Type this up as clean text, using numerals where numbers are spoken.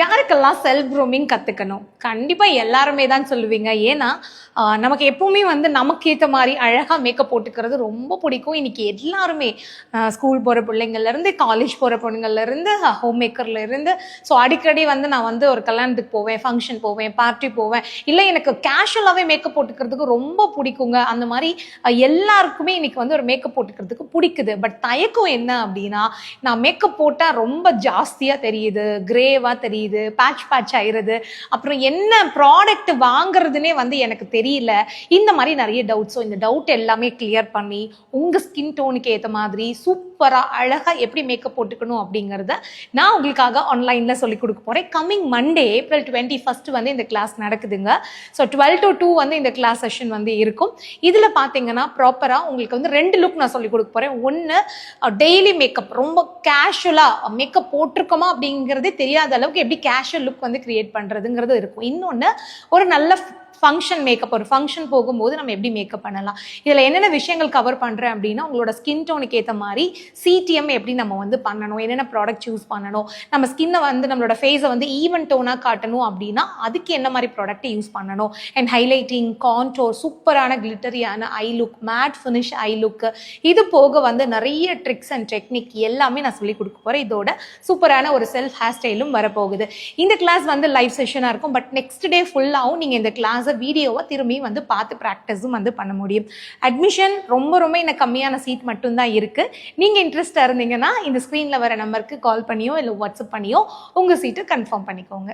யாருக்கெல்லாம் self grooming கற்றுக்கணும்? கண்டிப்பாக எல்லாருமே தான் சொல்லுவீங்க. ஏன்னா நமக்கு எப்பவுமே வந்து நமக்கு ஏற்ற மாதிரி அழகாக மேக்கப் போட்டுக்கிறது ரொம்ப பிடிக்கும். இன்றைக்கி எல்லாருமே ஸ்கூல் போகிற பிள்ளைங்கள்லேருந்து, காலேஜ் போகிற பொண்ணுங்கள்லேருந்து, ஹோம் மேக்கர்லேருந்து, ஸோ அடிக்கடி வந்து நான் வந்து ஒரு கல்யாணத்துக்கு போவேன், ஃபங்க்ஷன் போவேன், பார்ட்டி போவேன், இல்லை எனக்கு கேஷுவலாகவே மேக்கப் போட்டுக்கிறதுக்கு ரொம்ப பிடிக்குங்க. அந்த மாதிரி எல்லாருக்குமே இன்றைக்கி வந்து ஒரு மேக்கப் போட்டுக்கிறதுக்கு பிடிக்குது. பட் தயக்கம் என்ன அப்படின்னா, நான் மேக்கப் போட்டால் ரொம்ப ஜாஸ்தியாக தெரியுது, கிரேவாக தெரியுது, பேட்ச் ஆயிருது, அப்புறம் என்ன ப்ராடக்ட் வாங்குறதுனே வந்து எனக்கு தெரியல. இந்த மாதிரி நிறைய டவுட்ஸோ இந்த டவுட் எல்லாமே கிளியர் பண்ணி உங்க ஸ்கின் டோனுக்கு ஏற்ற மாதிரி சூப்பரா அழகா எப்படி மேக்கப் போட்டுக்கணும் அப்படிங்கறத நான் உங்களுக்காக ஆன்லைன்ல சொல்லி கொடுக்க போறேன். கம்மிங் மண்டே April 21 வந்து இந்த கிளாஸ் நடக்குதுங்க. ஸோ 12 to 2 வந்து இந்த கிளாஸ் செஷன் வந்து இருக்கும். இதுல பாத்தீங்கன்னா ப்ராப்பரா உங்களுக்கு வந்து 2 லுக் நான் சொல்லி கொடுக்க போறேன். ஒன்னு டெய்லி மேக்கப், ரொம்ப கேஷுவலா மேக்கப் போட்டிருக்கோமா அப்படிங்கிறதே தெரியாத அளவுக்கு எப்படி கேஷுவல் லுக் வந்து கிரியேட் பண்றதுங்கிறது இருக்கும். இன்னொன்னு ஒரு நல்ல ஃபங்க்ஷன் மேக்கப், ஒரு ஃபங்க்ஷன் போகும்போது நம்ம எப்படி மேக்கப் பண்ணலாம், இதில் என்னென்ன விஷயங்கள் கவர் பண்ணுறேன் அப்படின்னா, உங்களோட ஸ்கின் டோனுக்கு ஏற்ற மாதிரி சிடிஎம் எப்படி நம்ம வந்து பண்ணணும், என்னென்ன ப்ராடக்ட் சூஸ் பண்ணணும், நம்ம ஸ்கின்னை வந்து நம்மளோட ஃபேஸை வந்து ஈவன் டோனாக காட்டணும் அப்படின்னா அதுக்கு என்ன மாதிரி ப்ராடக்ட் யூஸ் பண்ணணும், அண்ட் ஹைலைட்டிங், கான்டோர், சூப்பரான கிளிட்டரியான eye look, matte finish eye look, இது போக வந்து நிறைய ட்ரிக்ஸ் அண்ட் டெக்னிக் எல்லாமே நான் சொல்லி கொடுக்க போகிறேன். இதோட சூப்பரான ஒரு செல்ஃப் ஹேர் ஸ்டைலும் வரப்போகுது. இந்த கிளாஸ் வந்து லைவ் செஷனாக இருக்கும். பட் நெக்ஸ்ட் டே ஃபுல்லாகவும் நீங்கள் இந்த கிளாஸ் வீடியோவை திரும்பி வந்து பார்த்து ப்ராக்டிஸும் வந்து பண்ண முடியும். அட்மிஷன் ரொம்ப இன்னும் கம்மியான சீட் மட்டும்தான் இருக்கு. நீங்க இன்ட்ரெஸ்டா இருந்தீங்கன்னா இந்த ஸ்கிரீன்ல வர நம்பருக்கு கால் பண்ணியோ இல்லை வாட்ஸ்அப் பண்ணியோ உங்க சீட்டை கன்ஃபார்ம் பண்ணிக்கோங்க.